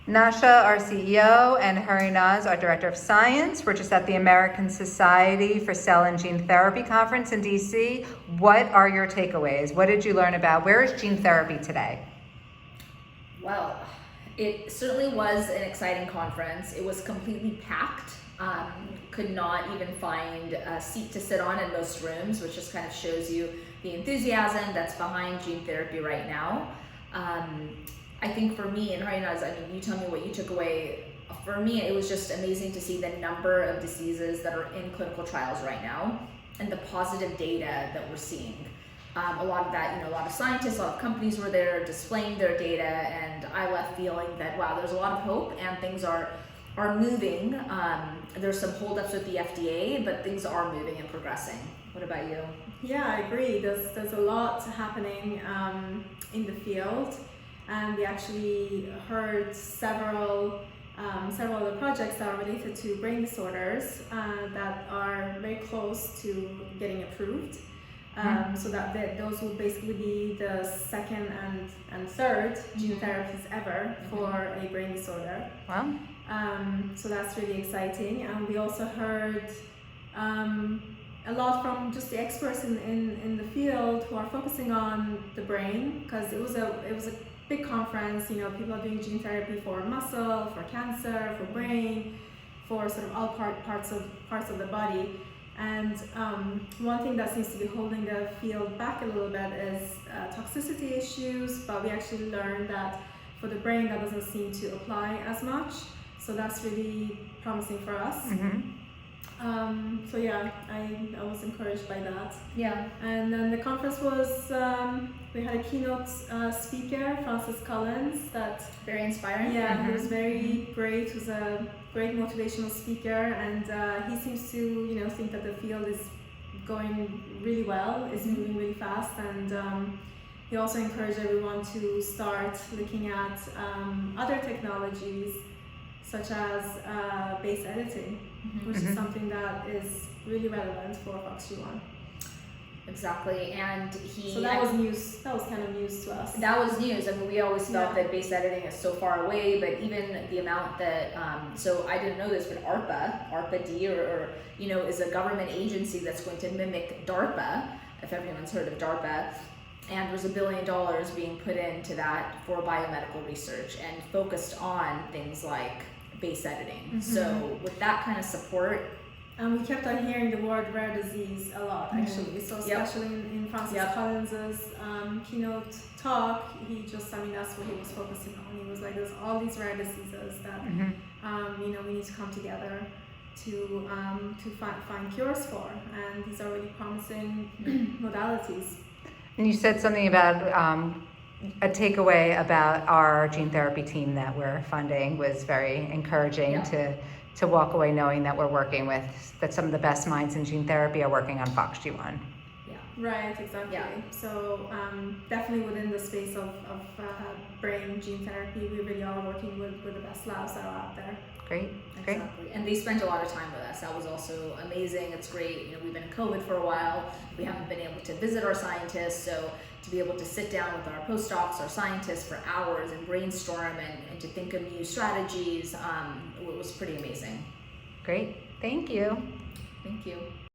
Nasha, our CEO, and Hourinaz, our Director of Science. We're just at the American Society for Cell and Gene Therapy Conference in DC. What are your takeaways? What did you learn about? Where is gene therapy today? Well, it certainly was an exciting conference. It was completely packed. Could not even find a seat to sit on in most rooms, which just kind of shows you the enthusiasm that's behind gene therapy right now. I think for me, and Hourinaz, I mean, you tell me what you took away. For me, it was just amazing to see the number of diseases that are in clinical trials right now and the positive data that we're seeing. A lot of that, a lot of scientists, a lot of companies were there displaying their data, and I left feeling that, wow, there's a lot of hope and things are moving. There's some holdups with the FDA, but things are moving and progressing. What about you? Yeah, I agree. There's a lot happening in the field, and we actually heard several other projects that are related to brain disorders that are very close to getting approved. So that those will basically be the second and third gene therapies ever for a brain disorder. Wow. So that's really exciting. And we also heard a lot from just the experts in the field who are focusing on the brain, because it was a big conference. People are doing gene therapy for muscle, for cancer, for brain, for sort of all parts of the body. And one thing that seems to be holding the field back a little bit is toxicity issues, but we actually learned that for the brain that doesn't seem to apply as much. So that's really promising for us. So yeah, I was encouraged by that. Yeah. And then the conference was, we had a keynote speaker, Francis Collins, that Very inspiring. he was very great. He was a great motivational speaker, and he seems to think that the field is going really well, is moving really fast, and he also encouraged everyone to start looking at other technologies such as base editing, which is something that is really relevant for FOXG1. Exactly, and So that was news. That was kind of news to us. That was news. I mean, we always felt that base editing is so far away, but even the amount that, so I didn't know this, but ARPA-D, is a government agency that's going to mimic DARPA, if everyone's heard of DARPA. And there's $1 billion being put into that for biomedical research and focused on things like base editing. So with that kind of support, and we kept on hearing the word rare disease a lot, actually. So especially in Francis Collins's keynote talk, that's what he was focusing on. He was like, there's all these rare diseases that we need to come together to find cures for, and these are really promising modalities. And you said something about a takeaway about our gene therapy team that we're funding was very encouraging to walk away knowing that we're working with, that some of the best minds in gene therapy are working on FOXG1. Yeah, right, exactly. Yeah. So definitely within the space of brain gene therapy, we really are working with the best labs that are out there. Great. Exactly. And they spent a lot of time with us. That was also amazing. It's great. We've been in COVID for a while. We haven't been able to visit our scientists, so to be able to sit down with our postdocs, our scientists for hours and brainstorm and to think of new strategies, it was pretty amazing. Great. Thank you. Thank you.